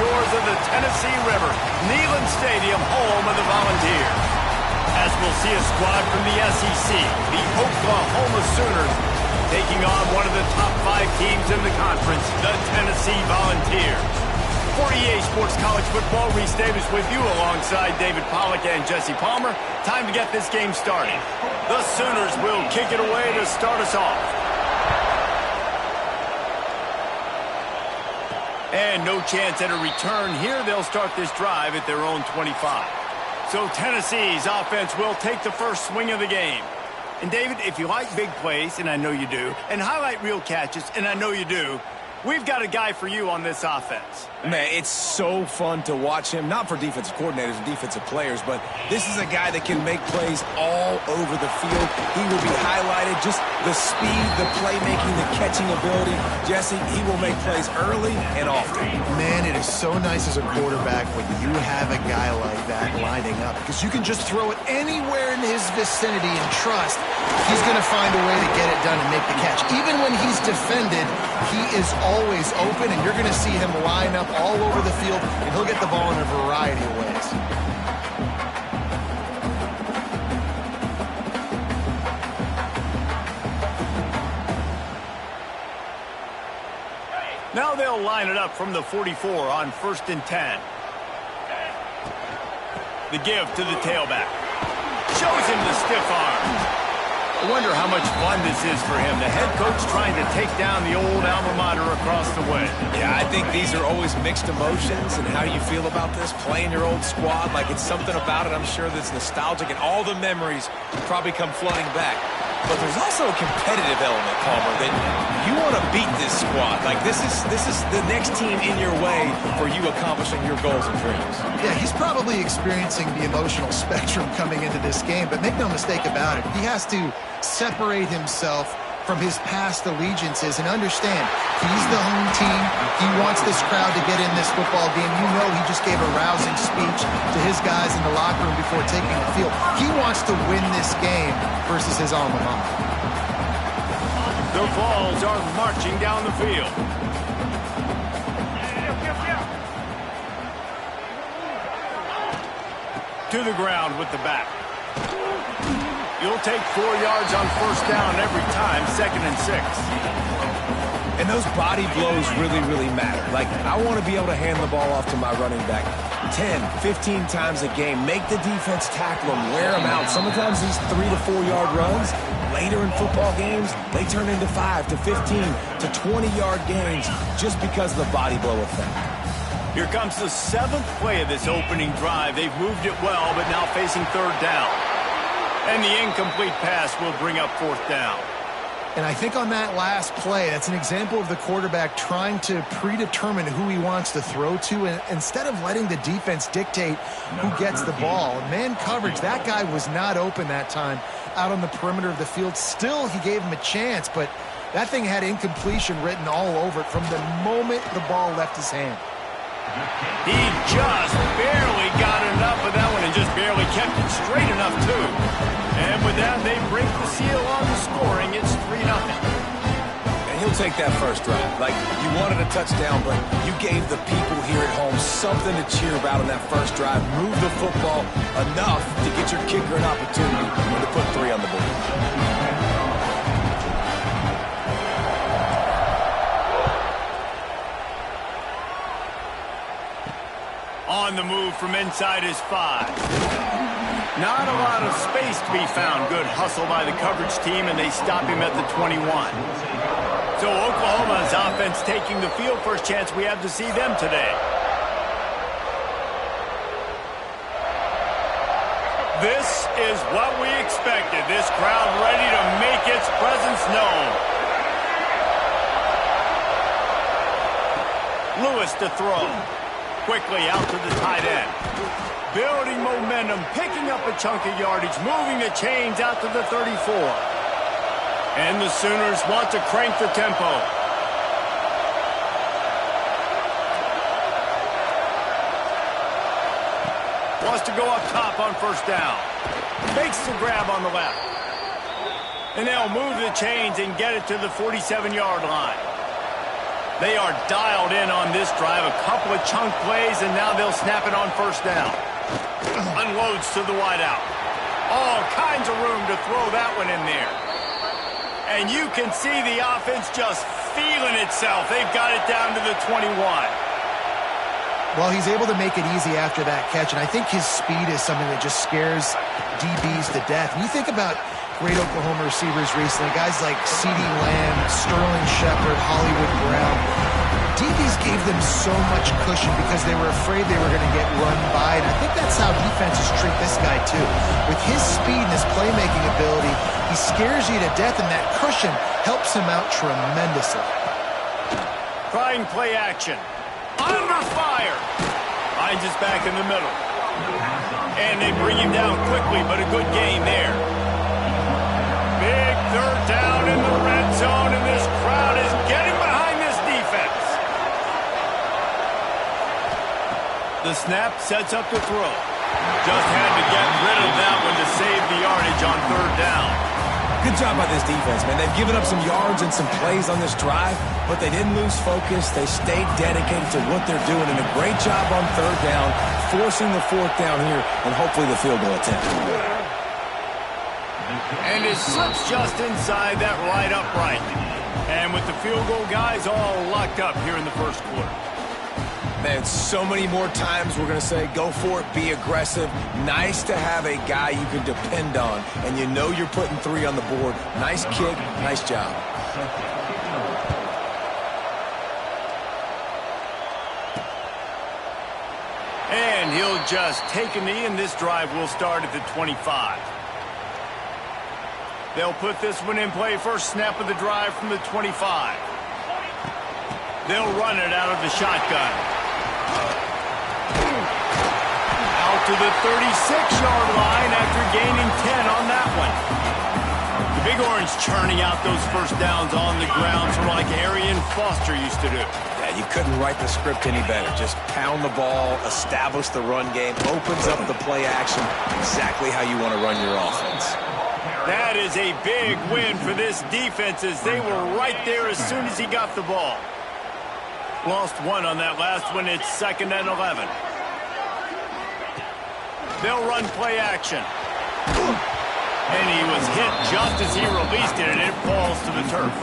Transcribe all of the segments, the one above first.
shores of the Tennessee River, Neyland Stadium, home of the Volunteers. As we'll see a squad from the SEC, the Oklahoma Sooners, taking on one of the top 5 teams in the conference, the Tennessee Volunteers. For EA Sports College Football, Reese Davis with you alongside David Pollack and Jesse Palmer. Time to get this game started. The Sooners will kick it away to start us off. And no chance at a return here. They'll start this drive at their own 25. So Tennessee's offense will take the first swing of the game. And David, if you like big plays, and I know you do, and highlight real catches, and I know you do, we've got a guy for you on this offense. Man, it's so fun to watch him, not for defensive coordinators and defensive players, but this is a guy that can make plays all over the field. He will be highlighted, just the speed, the playmaking, the catching ability. Jesse, he will make plays early and often. Man, it is so nice as a quarterback when you have a guy like that lining up, because you can just throw it anywhere in his vicinity and trust he's going to find a way to get it done and make the catch. Even when he's defended, he is always open, and you're going to see him line up all over the field, and he'll get the ball in a variety of ways. Now they'll line it up from the 44 on 1st and 10. The give to the tailback. Shows him the stiff arm. I wonder how much fun this is for him. The head coach trying to take down the old alma mater across the way. Yeah, I think these are always mixed emotions, and how you feel about this, playing your old squad, like it's something about it, I'm sure, that's nostalgic, and all the memories probably come flooding back. But there's also a competitive element, Palmer, that you want to beat this squad. Like, this is the next team in your way for you accomplishing your goals and dreams. Yeah, he's probably experiencing the emotional spectrum coming into this game, but make no mistake about it, he has to separate himself from his past allegiances and understand he's the home team. He wants this crowd to get in this football game. You know he just gave a rousing speech to his guys in the locker room before taking the field. He wants to win this game versus his alma mater. The Vols are marching down the field. To the ground with the back. You'll take 4 yards on 1st down every time, 2nd and 6. And those body blows really, really matter. Like, I want to be able to hand the ball off to my running back 10, 15 times a game. Make the defense tackle him, wear him out. Sometimes these 3 to 4 yard runs, later in football games, they turn into 5 to 15 to 20 yard gains just because of the body blow effect. Here comes the 7th play of this opening drive. They've moved it well, but now facing 3rd down. And the incomplete pass will bring up 4th down. And I think on that last play, that's an example of the quarterback trying to predetermine who he wants to throw to, and instead of letting the defense dictate who gets the ball. Man coverage, that guy was not open that time out on the perimeter of the field. Still, he gave him a chance, but that thing had incompletion written all over it from the moment the ball left his hand. He just barely got enough of that one and just barely kept it straight enough, too. And with that, they break the seal on the scoring. It's 3-0. And he'll take that first drive. Like, you wanted a touchdown, but you gave the people here at home something to cheer about on that first drive. Move the football enough to get your kicker an opportunity to put 3 on the board. On the move from inside his 5. Not a lot of space to be found. Good hustle by the coverage team, and they stop him at the 21. So Oklahoma's offense taking the field. First chance we have to see them today. This is what we expected. This crowd ready to make its presence known. Lewis to throw. Quickly out to the tight end. Building momentum, picking up a chunk of yardage, moving the chains out to the 34. And the Sooners want to crank the tempo. Wants to go up top on 1st down. Makes the grab on the left. And they'll move the chains and get it to the 47-yard line. They are dialed in on this drive. A couple of chunk plays, and now they'll snap it on first down. Unloads to the wideout. All kinds of room to throw that one in there. And you can see the offense just feeling itself. They've got it down to the 21. Well, he's able to make it easy after that catch, and I think his speed is something that just scares DBs to death. When you think about great Oklahoma receivers recently, guys like CeeDee Lamb, Sterling Shepard, Hollywood Brown, DBs gave them so much cushion because they were afraid they were going to get run by, and I think that's how defenses treat this guy too. With his speed and his playmaking ability, he scares you to death, and that cushion helps him out tremendously. Trying play action. Under fire. Finds his back in the middle. And they bring him down quickly, but a good gain there. Big third down in the red zone, and this crowd is getting behind this defense. The snap sets up the throw. Just had to get rid of that one to save the yardage on third down. Good job by this defense, man. They've given up some yards and some plays on this drive, but they didn't lose focus. They stayed dedicated to what they're doing, and a great job on third down, forcing the fourth down here, and hopefully the field goal attempt. And it slips just inside that right upright. And with the field goal guys all locked up here in the first quarter. Man, so many more times we're going to say, go for it, be aggressive. Nice to have a guy you can depend on, and you know you're putting 3 on the board. Nice kick, nice job. And he'll just take a knee, and this drive will start at the 25. They'll put this one in play. First snap of the drive from the 25. They'll run it out of the shotgun. Out to the 36-yard line after gaining 10 on that one. The Big Orange churning out those first downs on the ground, sort of like Arian Foster used to do. Yeah, you couldn't write the script any better. Just pound the ball, establish the run game, opens up the play action, exactly how you want to run your offense. That is a big win for this defense as they were right there as soon as he got the ball. Lost one on that last one. It's 2nd and 11. They'll run play action. And he was hit just as he released it, and it falls to the turf.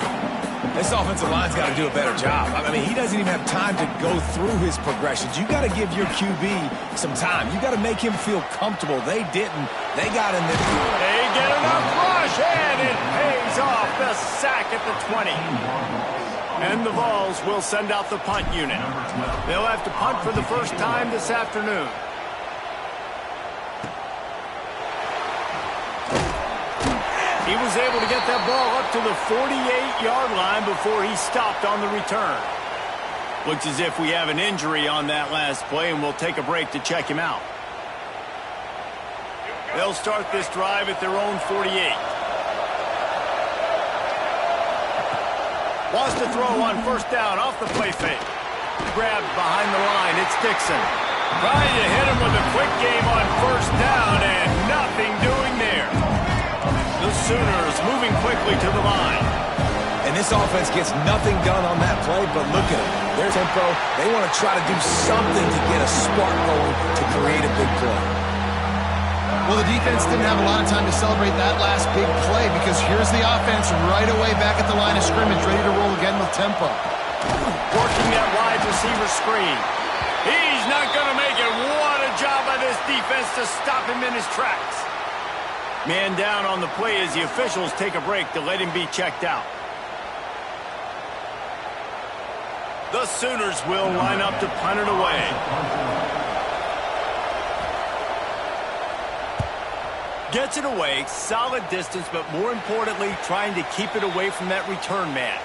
This offensive line's got to do a better job. I mean, he doesn't even have time to go through his progressions. You got to give your QB some time. You got to make him feel comfortable. They didn't. They got in there. They get enough rush, and it pays off. The sack at the 20. And the Vols will send out the punt unit. They'll have to punt for the first time this afternoon. He was able to get that ball up to the 48-yard line before he stopped on the return. Looks as if we have an injury on that last play, and we'll take a break to check him out. They'll start this drive at their own 48. Wants to throw on first down off the play fake. Grabbed behind the line. It's Dixon. Trying to hit him with a quick game on first down, and nothing doing there. The Sooners moving quickly to the line. And this offense gets nothing done on that play, but look at them. Their tempo, they want to try to do something to get a spark going to create a big play. Well, the defense didn't have a lot of time to celebrate that last big play because here's the offense right away back at the line of scrimmage, ready to roll again with tempo. Working that wide receiver screen. He's not going to make it. What a job by this defense to stop him in his tracks. Man down on the play as the officials take a break to let him be checked out. The Sooners will line up to punt it away. Gets it away, solid distance, but more importantly, trying to keep it away from that return man.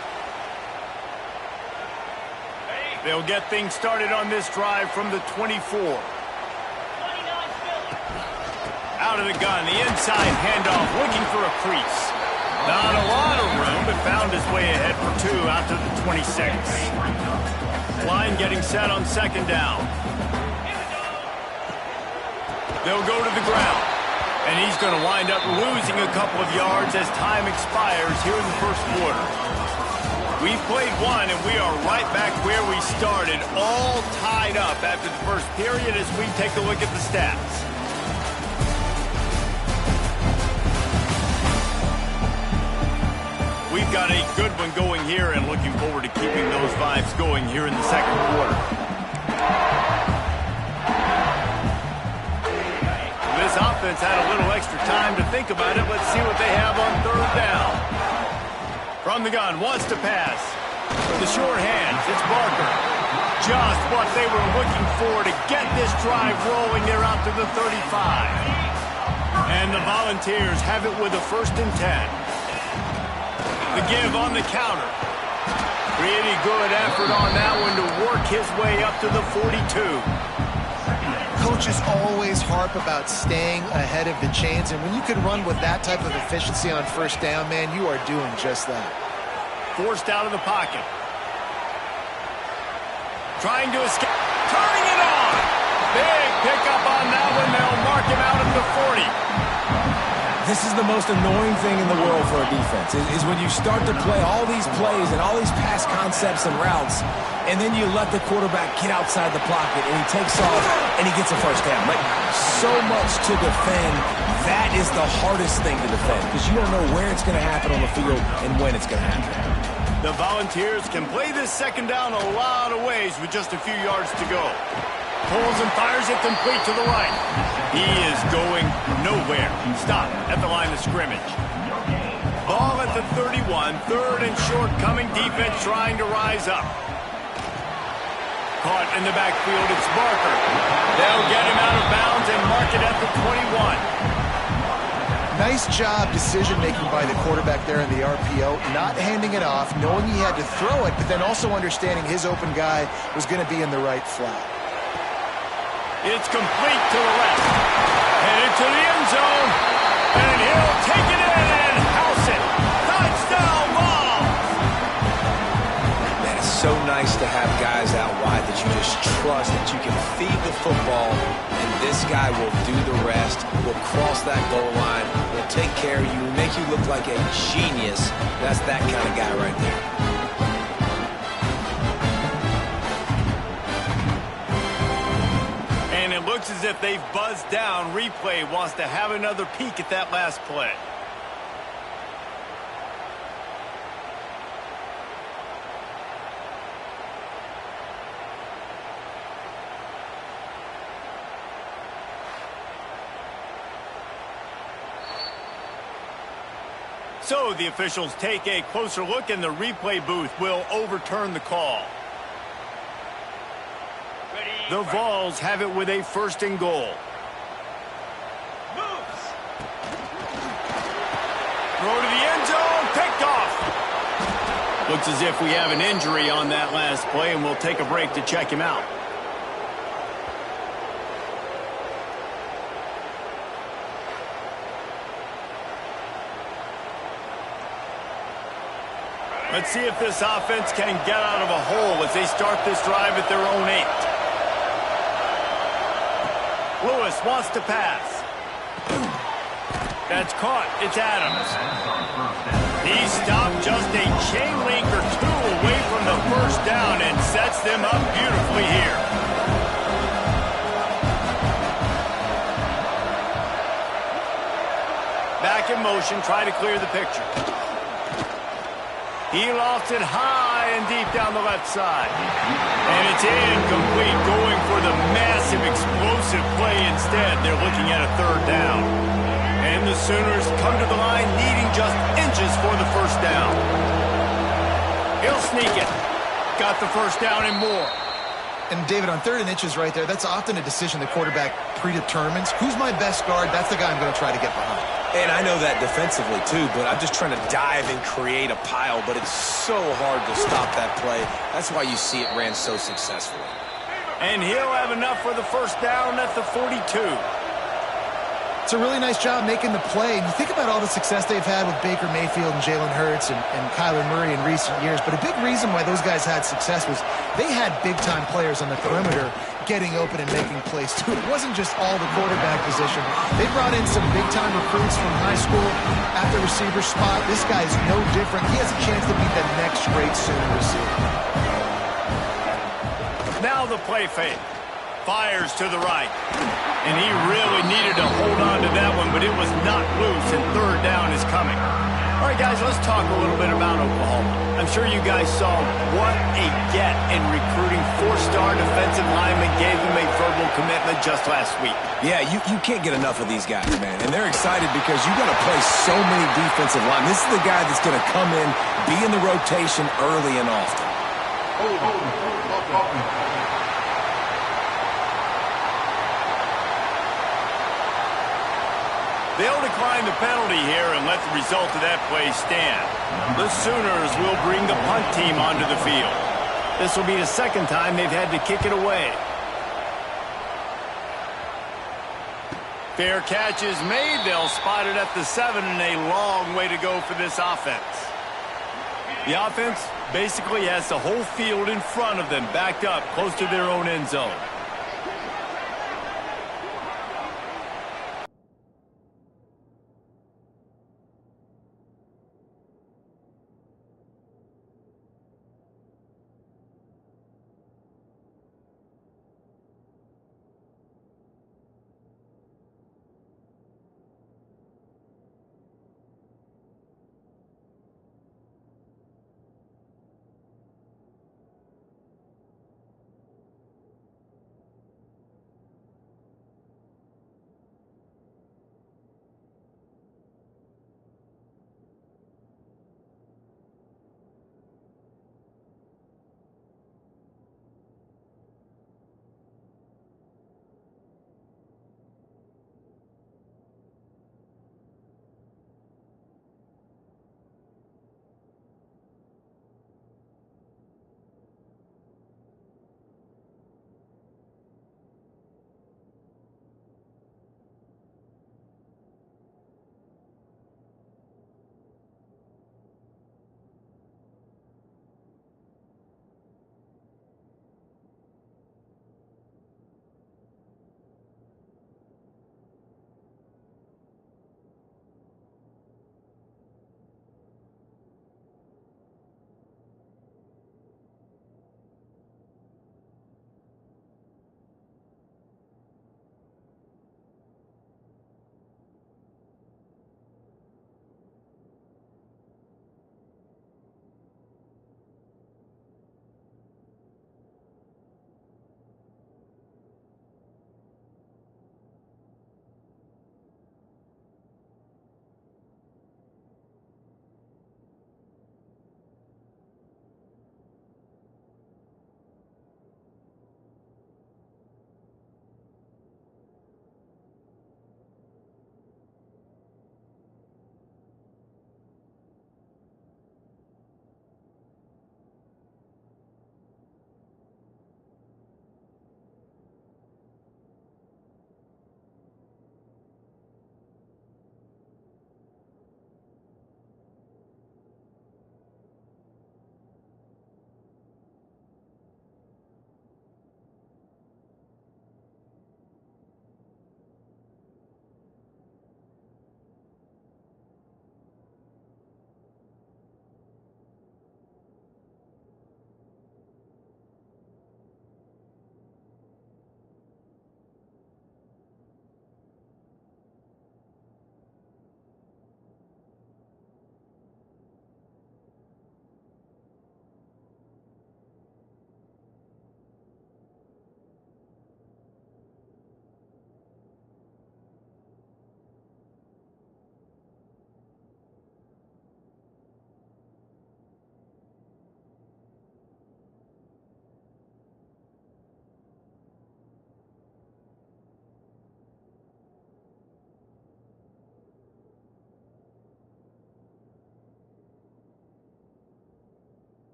They'll get things started on this drive from the 24. Out of the gun, the inside handoff, looking for a crease. Not a lot of room, but found his way ahead for 2 out to the 26. Line getting set on second down. They'll go to the ground. And he's going to wind up losing a couple of yards as time expires here in the first quarter. We've played one, and we are right back where we started, all tied up after the first period as we take a look at the stats. We've got a good one going here and looking forward to keeping those vibes going here in the second quarter. This offense had a little extra time to think about it. Let's see what they have on third down. From the gun, wants to pass. The short hands, it's Barker. Just what they were looking for to get this drive rolling. They're out to the 35. And the Volunteers have it with a 1st and 10. The give on the counter. Pretty good effort on that one to work his way up to the 42. Coaches always harp about staying ahead of the chains, and when you can run with that type of efficiency on 1st down, man, you are doing just that. Forced out of the pocket. Trying to escape. Turning it on. Big pickup on that one. They'll mark him out at the 40. This is the most annoying thing in the world for a defense, is when you start to play all these plays and all these pass concepts and routes, and then you let the quarterback get outside the pocket, and he takes off, and he gets a 1st down. Like, so much to defend. That is the hardest thing to defend, because you don't know where it's going to happen on the field and when it's going to happen. The Volunteers can play this 2nd down a lot of ways with just a few yards to go. Pulls and fires it complete to the right. He is going nowhere. Stop at the line of scrimmage. Ball at the 31. 3rd and short coming. Defense trying to rise up. Caught in the backfield. It's Barker. They'll get him out of bounds and mark it at the 21. Nice job decision-making by the quarterback there in the RPO, not handing it off, knowing he had to throw it, but then also understanding his open guy was going to be in the right flat. It's complete to the left. Headed to the end zone. And he'll take it in and house it. Touchdown ball. Man, it's so nice to have guys out wide that you just trust that you can feed the football, and this guy will do the rest, will cross that goal line, will take care of you, make you look like a genius. That's that kind of guy right there. And it looks as if they've buzzed down. Replay wants to have another peek at that last play. So the officials take a closer look, and the replay booth will overturn the call. The Vols have it with a 1st and goal. Moves. Throw to the end zone, picked off. Looks as if we have an injury on that last play, and we'll take a break to check him out. Let's see if this offense can get out of a hole as they start this drive at their own 8. Lewis wants to pass. That's caught. It's Adams. He stopped just a chain link or 2 away from the 1st down and sets them up beautifully here. Back in motion, try to clear the picture. He lofts it high and deep down the left side. And it's incomplete, going for the massive explosive play instead. They're looking at a 3rd down. And the Sooners come to the line needing just inches for the 1st down. He'll sneak it. Got the 1st down and more. And David, on 3rd and inches right there, that's often a decision the quarterback predetermines. Who's my best guard? That's the guy I'm going to try to get behind. And I know that defensively, too, but I'm just trying to dive and create a pile, but it's so hard to stop that play. That's why you see it ran so successfully. And he'll have enough for the 1st down at the 42. It's a really nice job making the play. And you think about all the success they've had with Baker Mayfield and Jalen Hurts and Kyler Murray in recent years. But a big reason why those guys had success was they had big-time players on the perimeter getting open and making plays, too. It wasn't just all the quarterback position. They brought in some big-time recruits from high school at the receiver spot. This guy is no different. He has a chance to be the next great Sooner receiver. Now the play fake. Fires to the right. And he really needed to hold on to that one, but it was not loose, and third down is coming. All right, guys, let's talk a little bit about Oklahoma. I'm sure you guys saw what a get in recruiting. Four-star defensive lineman gave them a verbal commitment just last week. Yeah, you can't get enough of these guys, man. And they're excited because you got to play so many defensive linemen. This is the guy that's going to come in, be in the rotation early and often. They'll decline the penalty here and let the result of that play stand. The Sooners will bring the punt team onto the field. This will be the second time they've had to kick it away. Fair catch is made. They'll spot it at the 7, and a long way to go for this offense. The offense basically has the whole field in front of them, backed up close to their own end zone.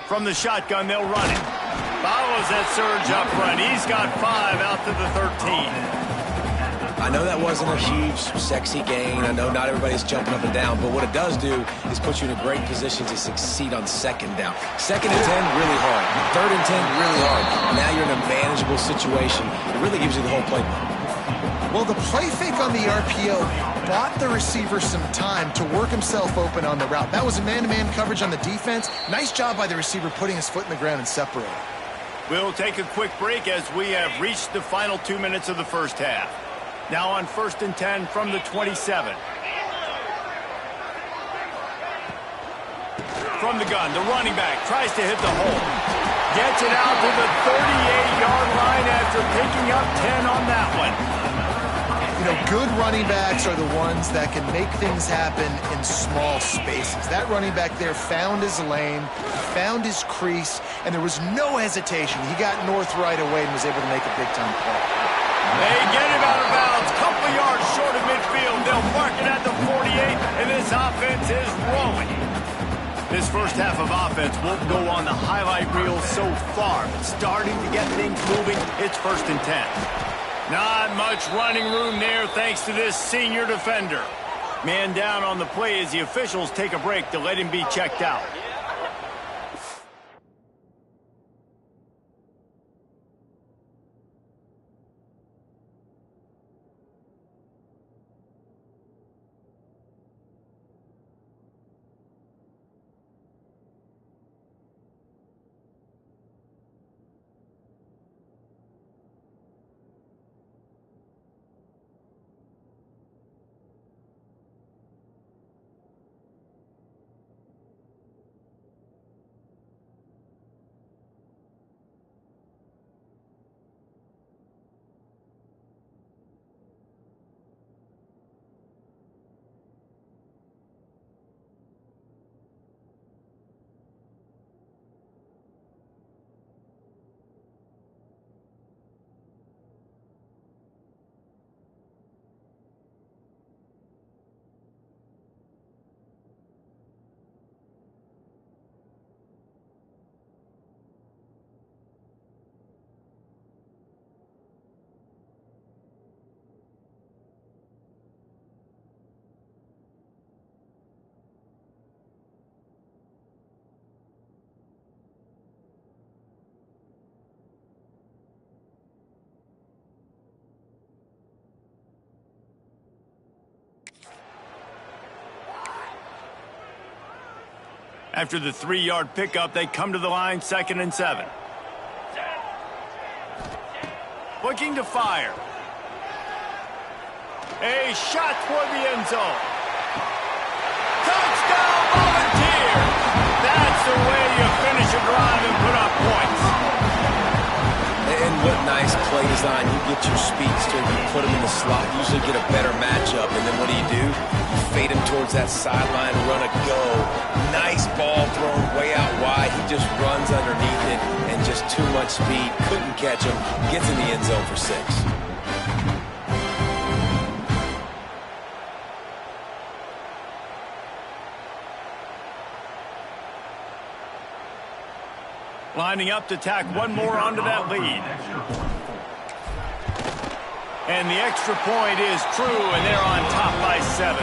From the shotgun, they'll run it. Follows that surge up front. He's got 5 out to the 13. I know that wasn't a huge, sexy gain. I know not everybody's jumping up and down, but what it does do is put you in a great position to succeed on second down. Second and 10, really hard. Third and 10, really hard. Now you're in a manageable situation. It really gives you the whole playbook. Well, the play fake on the RPO bought the receiver some time to work himself open on the route. That was a man-to-man coverage on the defense. Nice job by the receiver putting his foot in the ground and separating. We'll take a quick break as we have reached the final 2 minutes of the first half. Now on 1st and 10 from the 27. From the gun, the running back tries to hit the hole. Gets it out to the 38-yard line after picking up 10 on that one. You know, good running backs are the ones that can make things happen in small spaces. That running back there found his lane, found his crease, and there was no hesitation. He got north right away and was able to make a big-time play. They get him out of bounds, couple yards short of midfield. They'll mark it at the 48, and this offense is rolling. This first half of offense won't go on the highlight reel so far, but starting to get things moving. It's 1st and 10. Not much running room there thanks to this senior defender. Man down on the play as the officials take a break to let him be checked out. After the 3-yard pickup, they come to the line, 2nd and 7. Looking to fire. A shot toward the end zone. Touchdown, Volunteers! That's the way you finish a drive and put up points. And what nice play design. You get your speedster, you put him in the slot, usually get a better matchup, and then what do? You fade him towards that sideline, run a go. Nice ball thrown way out wide. He just runs underneath it, and just too much speed. Couldn't catch him. Gets in the end zone for 6. Lining up to tack one more onto that lead. And the extra point is true, and they're on top by 7.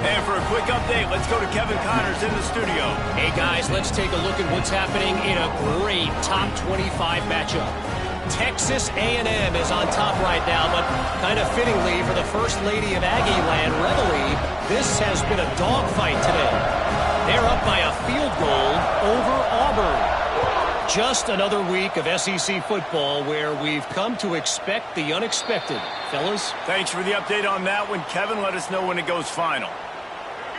And for a quick update, let's go to Kevin Connors in the studio. Hey, guys, let's take a look at what's happening in a great top 25 matchup. Texas A&M is on top right now, but kind of fittingly for the First Lady of Aggie Land, Reveille, this has been a dogfight today. They're up by a field goal over Auburn. Just another week of SEC football where we've come to expect the unexpected. Fellas? Thanks for the update on that one, Kevin. Let us know when it goes final.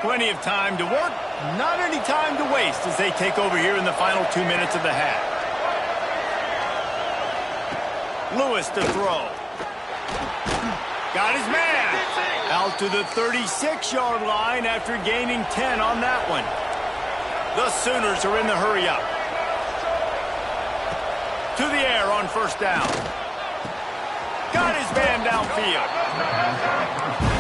Plenty of time to work, not any time to waste as they take over here in the final 2 minutes of the half. Lewis to throw. Got his man. Out to the 36-yard line after gaining 10 on that one. The Sooners are in the hurry-up. To the air on 1st down. Got his his man downfield.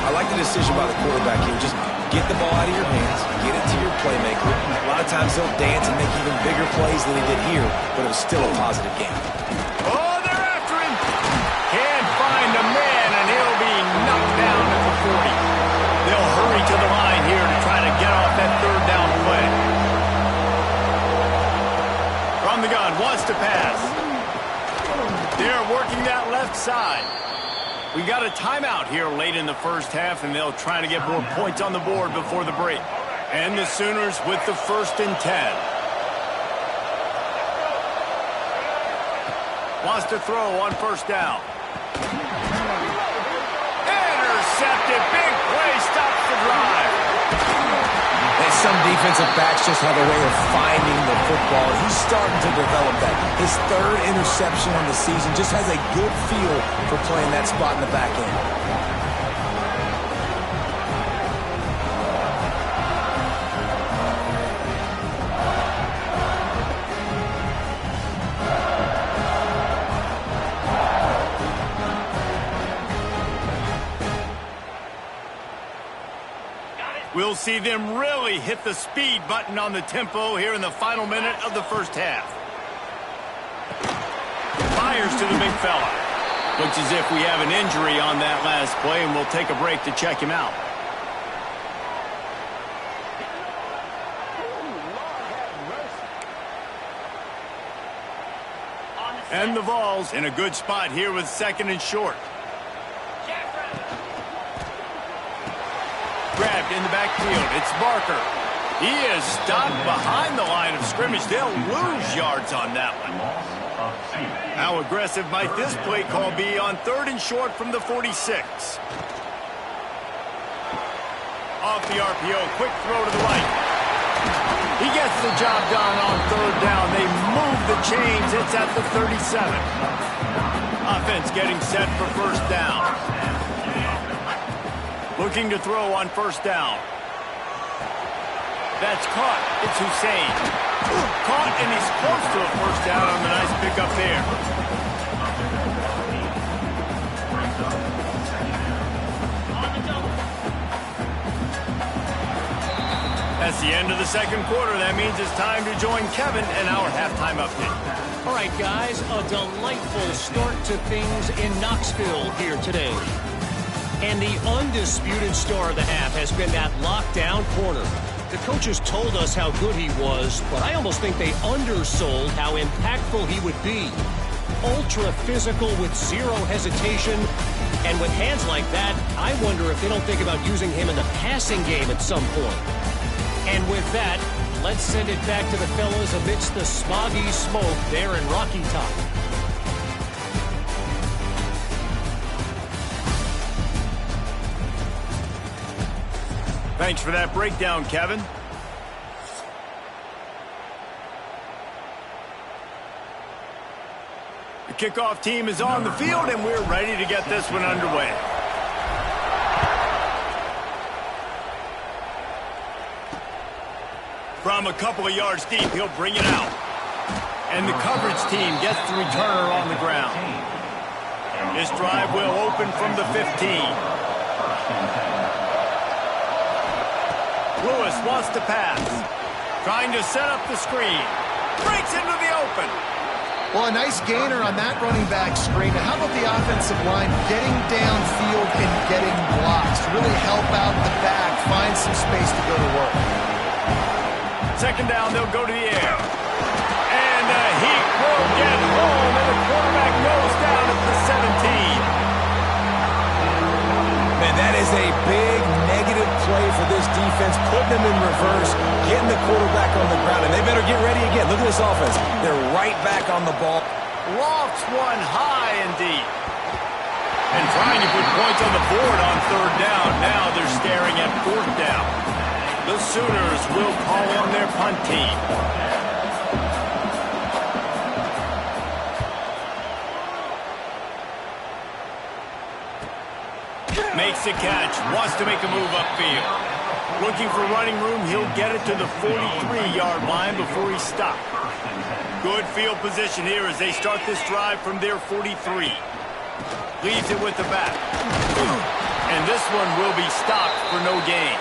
I like the decision by the quarterback here. Just get the ball out of your hands, get it to your playmaker. A lot of times he'll dance and make even bigger plays than he did here, but it was still a positive game. Oh, they're after him. Can't find a man, and he'll be knocked down at the 40. They'll hurry to the line here to try to get off that third down play. From the gun, wants to pass. They're working that left side. We got a timeout here late in the first half, and they'll try to get more points on the board before the break. And the Sooners with the 1st and 10. Wants to throw on 1st down. Intercepted. Big play. Stops the drive. And some defensive backs just have a way of finding the football. He's starting to develop that. His 3rd interception on the season, just has a good feel for playing that spot in the back end. We'll see them really hit the speed button on the tempo here in the final minute of the first half. Fires to the big fella. Looks as if we have an injury on that last play, and we'll take a break to check him out. And the Vols in a good spot here with 2nd and short. Grabbed in the backfield. It's Barker. He is stopped behind the line of scrimmage. They'll lose yards on that one. How aggressive might this play call be on 3rd and short from the 46? Off the RPO. Quick throw to the right. He gets the job done on 3rd down. They move the chains. It's at the 37. Offense getting set for 1st down. Looking to throw on 1st down. That's caught. It's Hussein. Caught, and he's close to a 1st down on the nice pickup there. That's the end of the 2nd quarter. That means it's time to join Kevin in our halftime update. All right, guys, a delightful start to things in Knoxville here today. And the undisputed star of the half has been that lockdown corner. The coaches told us how good he was, but I almost think they undersold how impactful he would be. Ultra physical with 0 hesitation. And with hands like that, I wonder if they don't think about using him in the passing game at some point. And with that, let's send it back to the fellas amidst the smoggy smoke there in Rocky Top. Thanks for that breakdown, Kevin. The kickoff team is on the field, and we're ready to get this one underway. From a couple of yards deep, he'll bring it out. And the coverage team gets the returner on the ground. This drive will open from the 15. Lewis wants to pass. Trying to set up the screen. Breaks into the open. Well, a nice gainer on that running back screen. Now, how about the offensive line getting downfield and getting blocks to really help out the back, find some space to go to work. 2nd down, they'll go to the air. And he will get home, and the quarterback goes down at the 17. Man, that is a big negative play for this defense, putting them in reverse, getting the quarterback on the ground, and they better get ready again. Look at this offense. They're right back on the ball. Lofts one high and deep. And trying to put points on the board on 3rd down. Now they're staring at 4th down. The Sooners will call on their punt team. Makes the catch, wants to make a move upfield. Looking for running room, he'll get it to the 43-yard line before he's stopped. Good field position here as they start this drive from their 43. Leaves it with the back. And this one will be stopped for no gain.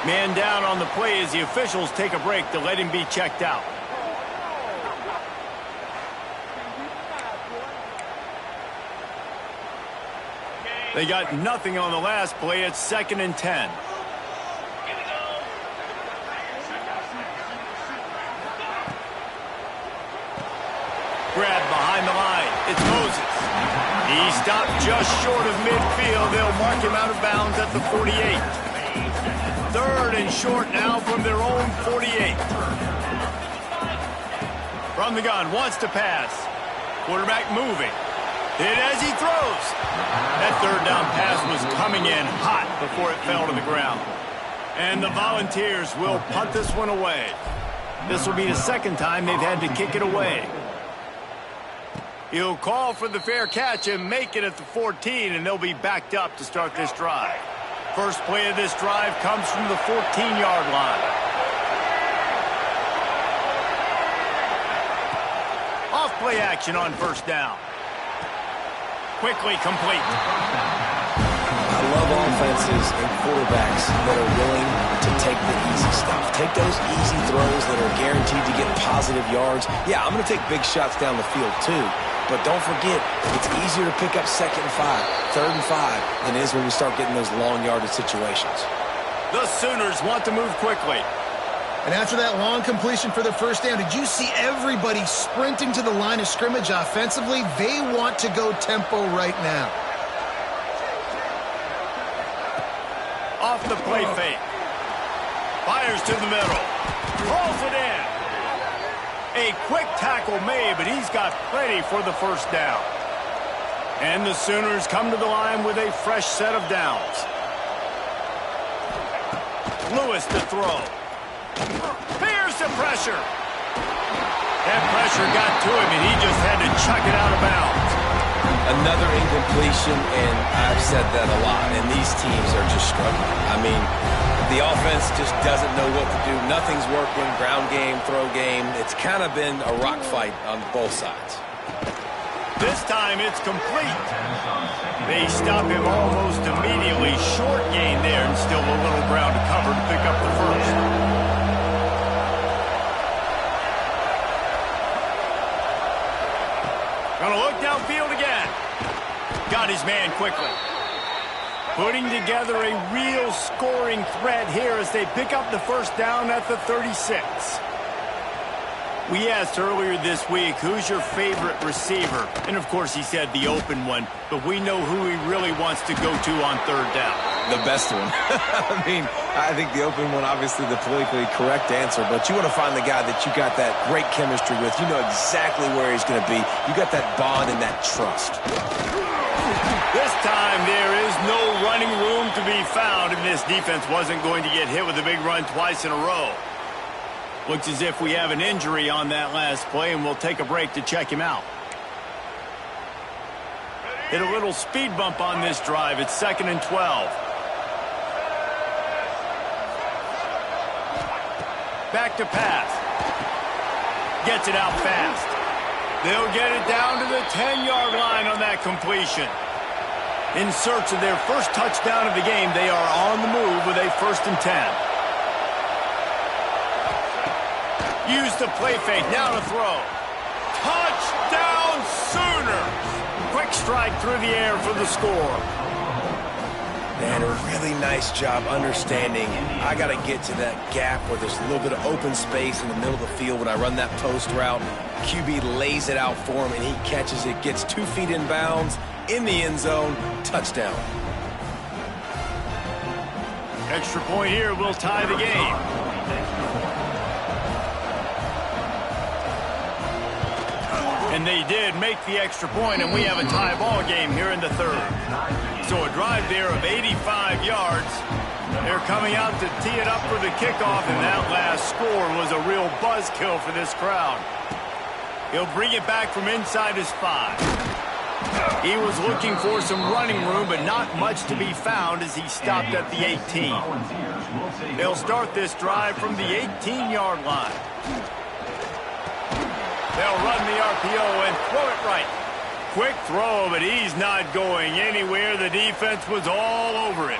Man down on the play as the officials take a break to let him be checked out. They got nothing on the last play. It's 2nd and 10. Grab behind the line. It's Moses. He stopped just short of midfield. They'll mark him out of bounds at the 48. 3rd and short now from their own 48. From the gun, wants to pass. Quarterback moving. Hit as he throws. That 3rd down pass was coming in hot before it fell to the ground. And the Volunteers will punt this one away. This will be the 2nd time they've had to kick it away. He'll call for the fair catch and make it at the 14, and they'll be backed up to start this drive. First play of this drive comes from the 14-yard line. Off play action on 1st down. Quickly complete. I love offenses and quarterbacks that are willing to take the easy stuff. Take those easy throws that are guaranteed to get positive yards. Yeah, I'm going to take big shots down the field too. But don't forget, it's easier to pick up 2nd and 5, 3rd and 5 than it is when we start getting those long yardage situations. The Sooners want to move quickly. And after that long completion for the 1st down, did you see everybody sprinting to the line of scrimmage offensively? They want to go tempo right now. Off the play fake. Fires to the middle. Rolls it in. A quick tackle made, but he's got plenty for the 1st down. And the Sooners come to the line with a fresh set of downs. Lewis to throw. Fears the pressure. That pressure got to him, and he just had to chuck it out of bounds. Another incompletion, and I've said that a lot, and these teams are just struggling. I mean, the offense just doesn't know what to do. Nothing's working, ground game, throw game. It's kind of been a rock fight on both sides. This time it's complete. They stop him almost immediately. Short gain there, and still a little ground to cover to pick up the 1st. Gonna look downfield again. Got his man quickly. Putting together a real scoring threat here as they pick up the 1st down at the 36. We asked earlier this week, who's your favorite receiver? And of course he said the open one, but we know who he really wants to go to on 3rd down. The best one. I mean, I think the open one, obviously the politically correct answer, but you want to find the guy that you got that great chemistry with. You know exactly where he's going to be. You got that bond and that trust. This time there is no running room to be found, and this defense wasn't going to get hit with a big run twice in a row. Looks as if we have an injury on that last play, and we'll take a break to check him out. Hit a little speed bump on this drive. It's 2nd and 12. Back to pass. Gets it out fast. They'll get it down to the 10-yard line on that completion. In search of their first touchdown of the game, they are on the move with a 1st and 10. Use the play fake, now to throw. Touchdown Sooners! Quick strike through the air for the score. Man, a really nice job understanding I got to get to that gap where there's a little bit of open space in the middle of the field when I run that post route. QB lays it out for him, and he catches it, gets 2 feet in bounds, in the end zone, touchdown. Extra point here will tie the game. And they did make the extra point, and we have a tie ball game here in the 3rd. So a drive there of 85 yards. They're coming out to tee it up for the kickoff, and that last score was a real buzzkill for this crowd. He'll bring it back from inside his 5. He was looking for some running room, but not much to be found as he stopped at the 18. They'll start this drive from the 18-yard line. They'll run the RPO and throw it right. Quick throw, but he's not going anywhere. The defense was all over it.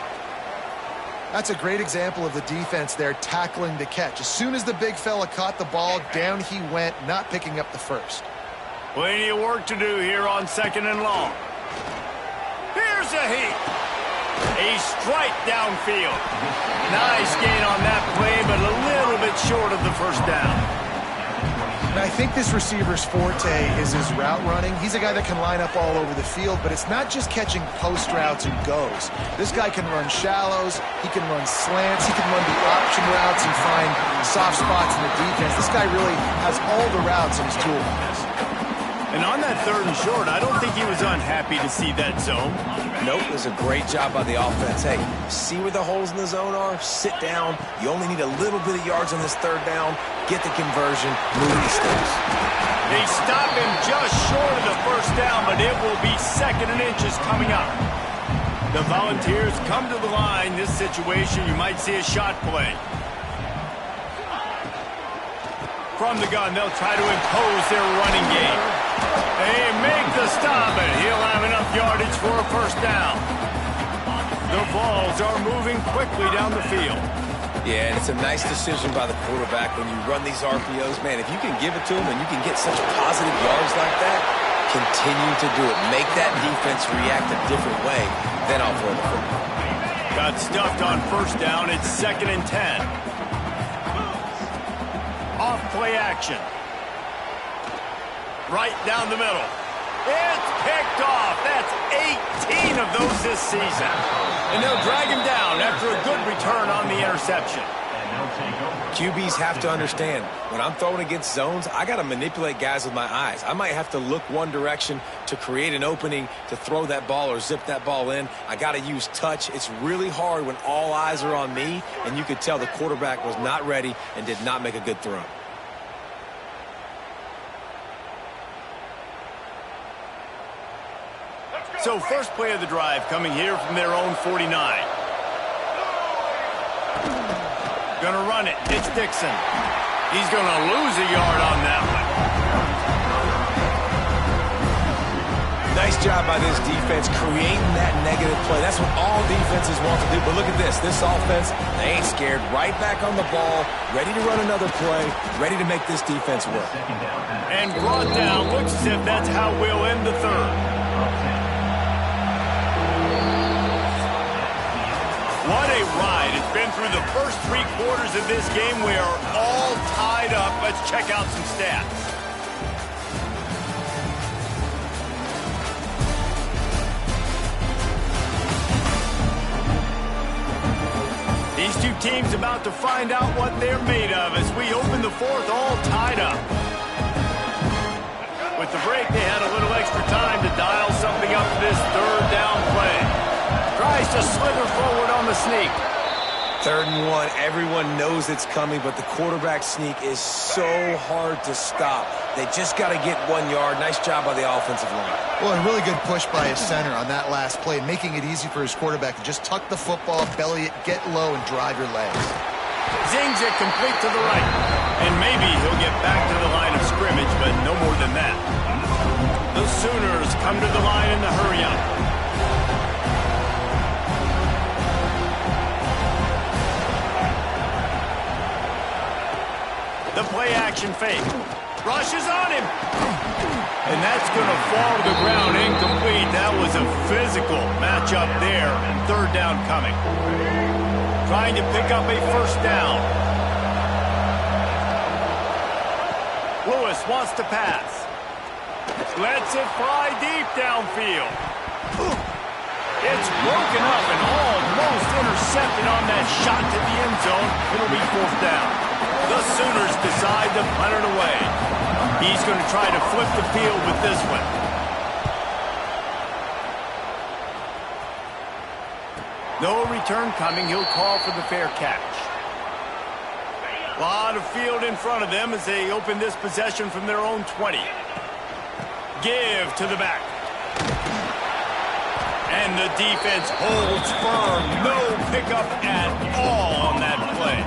That's a great example of the defense there tackling the catch. As soon as the big fella caught the ball, down he went, not picking up the first. Plenty of work to do here on 2nd and long. Here's a heat. A strike downfield. Nice gain on that play, but a little bit short of the first down. I think this receiver's forte is his route running. He's a guy that can line up all over the field, but it's not just catching post routes and goes. This guy can run shallows, he can run slants, he can run the option routes and find soft spots in the defense. This guy really has all the routes in his toolbox. And on that 3rd and short, I don't think he was unhappy to see that zone. Nope, it was a great job by the offense. Hey, see where the holes in the zone are? Sit down. You only need a little bit of yards on this 3rd down. Get the conversion, move the sticks. They stop him just short of the first down, but it will be 2nd and inches coming up. The Volunteers come to the line. This situation, you might see a shot play. From the gun, they'll try to impose their running game. They make the stop, and he'll have enough yardage for a first down. The balls are moving quickly down the field. Yeah, and it's a nice decision by the quarterback when you run these RPOs. Man, if you can give it to him and you can get such positive yards like that, continue to do it. Make that defense react a different way, then I'll throw the football. Got stuffed on first down. It's 2nd and 10. Off play action. Right down the middle. It's picked off. That's 18 of those this season. And they'll drag him down after a good return on the interception. QBs have to understand, when I'm throwing against zones, I got to manipulate guys with my eyes. I might have to look one direction to create an opening to throw that ball or zip that ball in. I got to use touch. It's really hard when all eyes are on me, and you could tell the quarterback was not ready and did not make a good throw. So first play of the drive coming here from their own 49. Gonna run it. It's Dixon. He's gonna lose a yard on that one. Nice job by this defense creating that negative play. That's what all defenses want to do. But look at this. This offense, they ain't scared. Right back on the ball, ready to run another play, ready to make this defense work. And brought down. Looks as if that's how we'll end the 3rd. What a ride. It's been through the first 3 quarters of this game. We are all tied up. Let's check out some stats. These two teams about to find out what they're made of as we open the 4th all tied up. With the break, they had a little extra time to dial something up for this 3rd down play. Tries to slither forward on the sneak. 3rd and 1. Everyone knows it's coming, but the quarterback sneak is so hard to stop. They just got to get 1 yard. Nice job by the offensive line. Well, a really good push by his center on that last play, making it easy for his quarterback to just tuck the football, belly it, get low, and drive your legs. Zings it complete to the right. And maybe he'll get back to the line of scrimmage, but no more than that. The Sooners come to the line in the hurry-up. The play-action fake. Rushes on him. And that's going to fall to the ground incomplete. That was a physical matchup there. 3rd down coming. Trying to pick up a first down. Lewis wants to pass. Lets it fly deep downfield. It's broken up and almost intercepted on that shot to the end zone. It'll be 4th down. The Sooners decide to punt it away. He's going to try to flip the field with this one. No return coming. He'll call for the fair catch. A lot of field in front of them as they open this possession from their own 20. Give to the back. And the defense holds firm. No pickup at all on that play.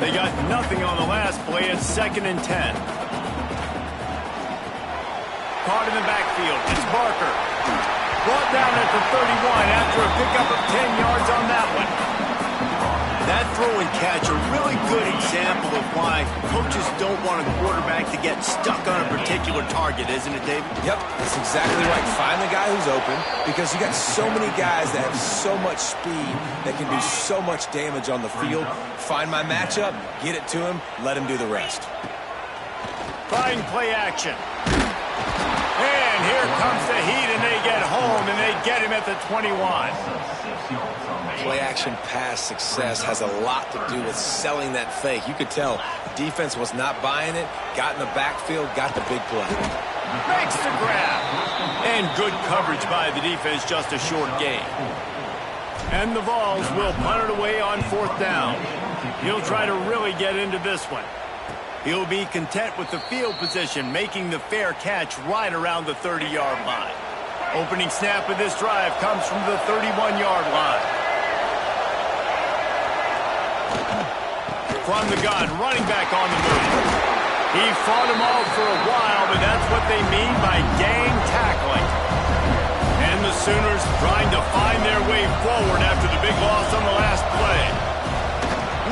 They got nothing on the last play. It's 2nd and 10. caught in the backfield. It's Barker. Brought down at the 31 after a pickup of 10 yards on that one. That throw and catch a really good example of why coaches don't want a quarterback to get stuck on a particular target, isn't it, David? Yep, that's exactly right. Find the guy who's open, because you got so many guys that have so much speed that can do so much damage on the field. Find my matchup, get it to him, let him do the rest. Trying play action. And here comes the heat, and they get home, and they get him at the 21. Play action pass success has a lot to do with selling that fake. You could tell the defense was not buying it, got in the backfield, got the big play. Makes the grab. And good coverage by the defense, just a short gain. And the Vols will punt it away on 4th down. He'll try to really get into this one. He'll be content with the field position, making the fair catch right around the 30-yard line. Opening snap of this drive comes from the 31-yard line. From the gun, running back on the move. He fought him off for a while, but that's what they mean by gang tackling. And the Sooners trying to find their way forward after the big loss on the last play.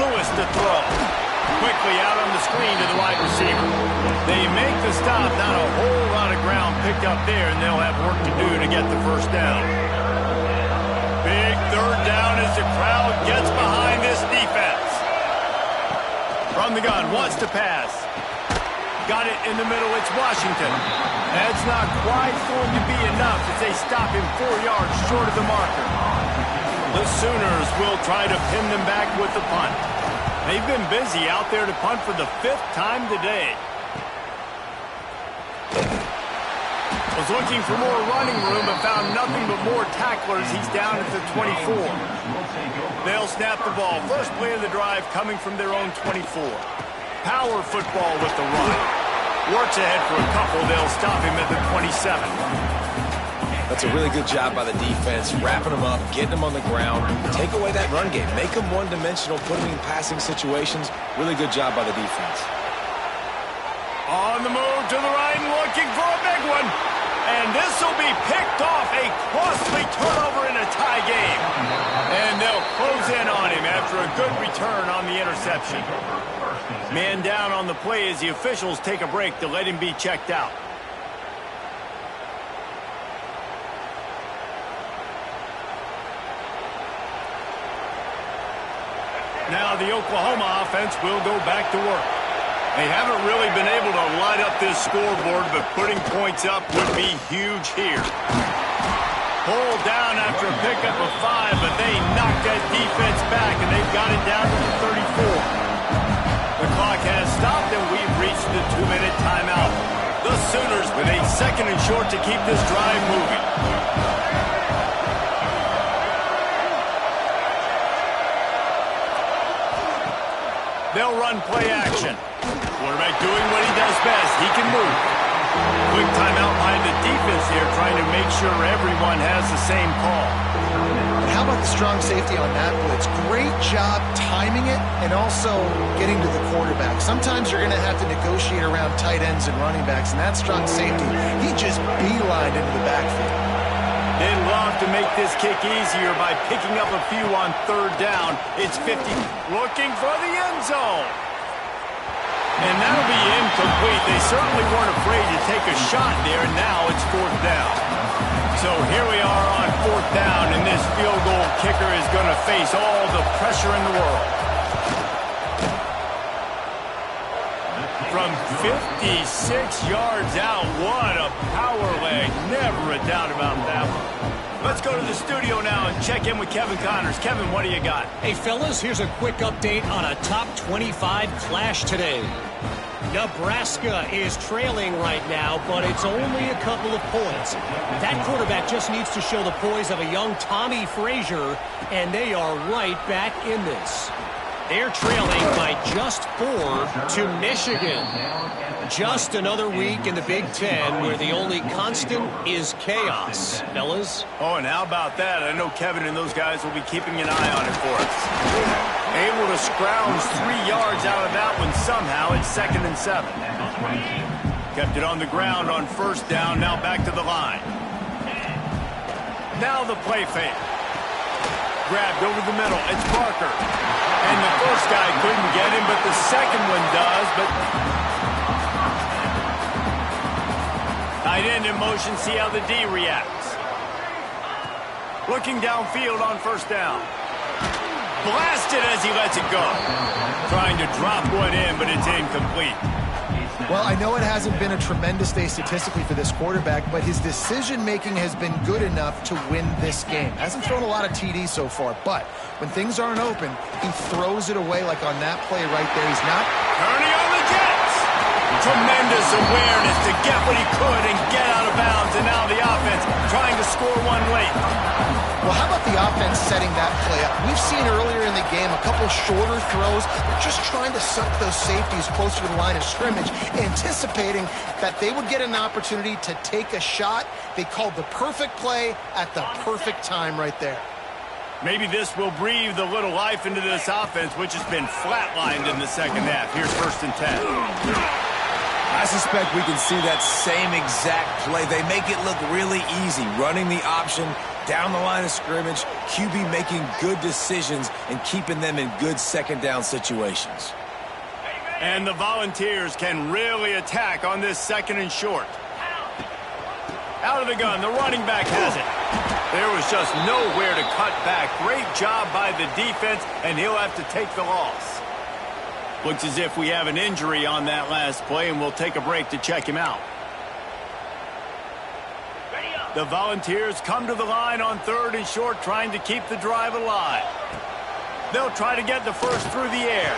Lewis to throw. Quickly out on the screen to the wide receiver. They make the stop, not a whole lot of ground picked up there, and they'll have work to do to get the first down. Big 3rd down as the crowd gets behind this defense. From the gun, wants to pass. Got it in the middle, it's Washington. That's not quite going to be enough as they stop him 4 yards short of the marker. The Sooners will try to pin them back with the punt. They've been busy out there to punt for the 5th time today. Was looking for more running room but found nothing but more tacklers. He's down at the 24. They'll snap the ball. First play of the drive coming from their own 24. Power football with the run. Works ahead for a couple. They'll stop him at the 27. That's a really good job by the defense, wrapping them up, getting them on the ground. Take away that run game. Make them one-dimensional, put them in passing situations. Really good job by the defense. On the move to the right, looking for a big one. And this will be picked off, a costly turnover in a tie game. And they'll close in on him after a good return on the interception. Man down on the play as the officials take a break to let him be checked out. Now the Oklahoma offense will go back to work. They haven't really been able to light up this scoreboard, but putting points up would be huge here. Pulled down after a pickup of 5, but they knocked that defense back, and they've got it down to the 34. The clock has stopped, and we've reached the 2-minute timeout. The Sooners with a 2nd and short to keep this drive moving. They'll run play action. Quarterback doing what he does best. He can move. Quick timeout by the defense here, trying to make sure everyone has the same call. And how about the strong safety on that blitz? Great job timing it and also getting to the quarterback. Sometimes you're going to have to negotiate around tight ends and running backs, and that strong safety, he just beelined into the backfield. They'd love to make this kick easier by picking up a few on 3rd down. It's 50. Looking for the end zone. And that'll be incomplete. They certainly weren't afraid to take a shot there, and now it's 4th down. So here we are on 4th down, and this field goal kicker is going to face all the pressure in the world. From 56 yards out, what a power leg. Never a doubt about that one. Let's go to the studio now and check in with Kevin Connors. Kevin, what do you got? Hey, fellas, here's a quick update on a top 25 clash today. Nebraska is trailing right now, but it's only a couple of points. That quarterback just needs to show the poise of a young Tommy Frazier, and they are right back in this. They're trailing by just 4 to Michigan. Just another week in the Big Ten where the only constant is chaos, fellas. Oh, and how about that? I know Kevin and those guys will be keeping an eye on it for us. Able to scrounge 3 yards out of that one somehow. It's 2nd and 7. Kept it on the ground on first down. Now back to the line. Now the play fake. Grabbed over the middle. It's Parker. And the first guy couldn't get him, but the second one does. But tight end in motion. See how the D reacts. Looking downfield on first down. Blasted as he lets it go. Trying to drop one in, but it's incomplete. Well, I know it hasn't been a tremendous day statistically for this quarterback, but his decision-making has been good enough to win this game. Hasn't thrown a lot of TDs so far, but when things aren't open, he throws it away like on that play right there. He's not turning on the Jets. Tremendous awareness to get what he could and get out of bounds, and now the offense trying to score one late. Well, how about the offense setting that play up? We've seen earlier in the game a couple shorter throws. They're just trying to suck those safeties closer to the line of scrimmage, anticipating that they would get an opportunity to take a shot. They called the perfect play at the perfect time right there. Maybe this will breathe a little life into this offense, which has been flatlined in the second half. Here's 1st and 10. I suspect we can see that same exact play. They make it look really easy, running the option down the line of scrimmage, QB making good decisions and keeping them in good second down situations. And the Volunteers can really attack on this 2nd and short. Out of the gun, the running back has it. There was just nowhere to cut back. Great job by the defense, and he'll have to take the loss. Looks as if we have an injury on that last play, and we'll take a break to check him out. The Volunteers come to the line on 3rd and short, trying to keep the drive alive. They'll try to get the first through the air.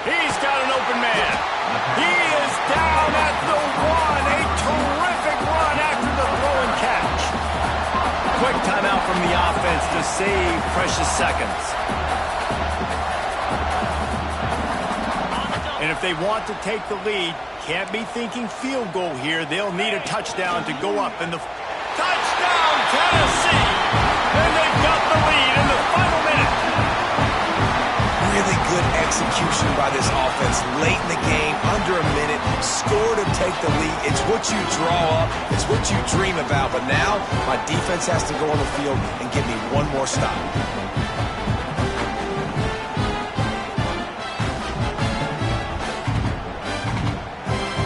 He's got an open man. He is down at the 1. A terrific run after the throw and catch. Quick timeout from the offense to save precious seconds. And if they want to take the lead, can't be thinking field goal here. They'll need a touchdown to go up in the... Touchdown, Tennessee! And they've got the lead in the final minute. Really good execution by this offense late in the game, under a minute, score to take the lead. It's what you draw up, it's what you dream about. But now, my defense has to go on the field and give me one more stop.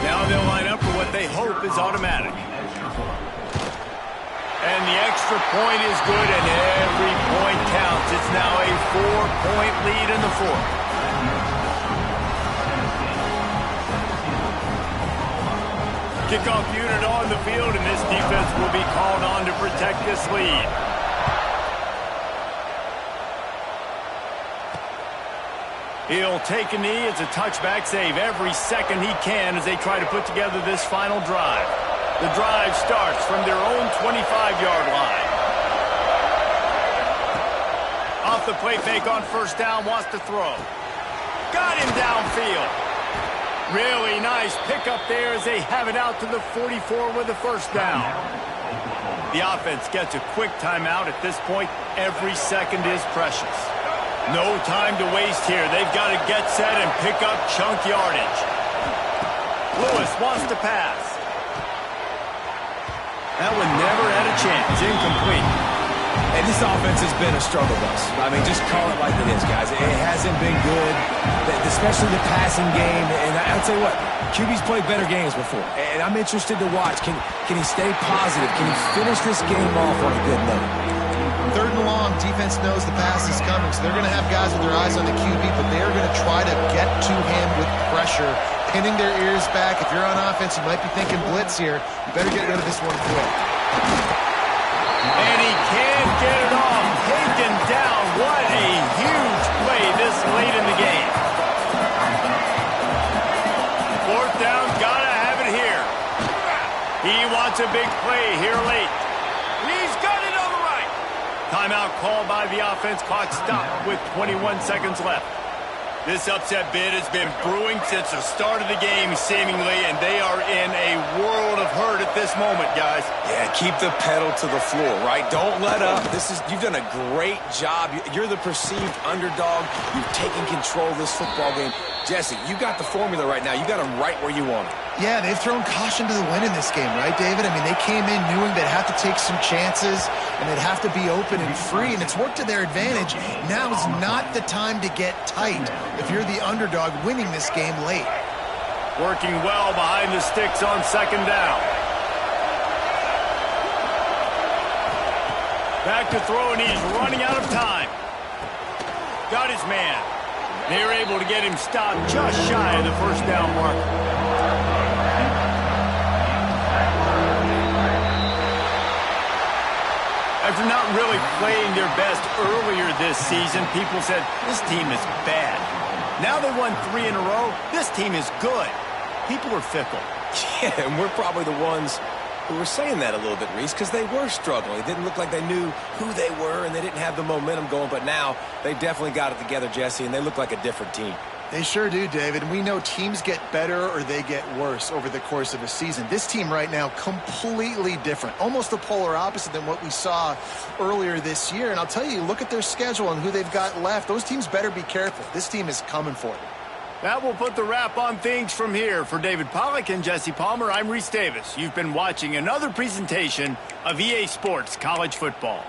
Now they'll line up for what they hope is automatic. And the extra point is good, and every point counts. It's now a 4-point lead in the 4th. Kickoff unit on the field, and this defense will be called on to protect this lead. He'll take a knee. It's a touchback save every second he can as they try to put together this final drive. The drive starts from their own 25-yard line. Off the play fake on first down, wants to throw. Got him downfield. Really nice pickup there as they have it out to the 44 with the first down. The offense gets a quick timeout. At this point, every second is precious. No time to waste here. They've got to get set and pick up chunk yardage. Lewis wants to pass. That one never had a chance. Incomplete. And this offense has been a struggle bus. I mean, just call it like it is, guys. It hasn't been good, especially the passing game. And I'll tell you what, QB's played better games before. And I'm interested to watch. Can he stay positive? Can he finish this game off on a good note? 3rd and long, defense knows the pass is coming, so they're going to have guys with their eyes on the QB, but they're going to try to get to him with pressure, pinning their ears back. If you're on offense, you might be thinking blitz here. You better get rid of this one quick. And he can't get it off. Taken down. What a huge play this late in the game. 4th down, gotta have it here. He wants a big play here late. He's got it on the right. Timeout called by the offense. Clock stopped with 21 seconds left. This upset bid has been brewing since the start of the game, seemingly, and they are in a world of hurt at this moment, guys. Yeah, keep the pedal to the floor, right? Don't let up. You've done a great job. You're the perceived underdog. You've taken control of this football game. Jesse, you got the formula right now. You got them right where you want them. Yeah, they've thrown caution to the wind in this game, right, David? I mean, they came in knowing they'd have to take some chances and they'd have to be open and free, and it's worked to their advantage. Now is not the time to get tight if you're the underdog winning this game late. Working well behind the sticks on second down. Back to throw, and he's running out of time. Got his man. They're able to get him stopped just shy of the first down mark. After not really playing their best earlier this season, people said, this team is bad. Now they won 3 in a row. This team is good. People are fickle. Yeah, and we're probably the ones who were saying that a little bit, Reese, because they were struggling. It didn't look like they knew who they were, and they didn't have the momentum going. But now they definitely got it together, Jesse, and they look like a different team. They sure do, David. And we know teams get better or they get worse over the course of a season. This team right now, completely different. Almost the polar opposite than what we saw earlier this year. And I'll tell you, look at their schedule and who they've got left. Those teams better be careful. This team is coming for them. That will put the wrap on things from here. For David Pollack and Jesse Palmer, I'm Reese Davis. You've been watching another presentation of EA Sports College Football.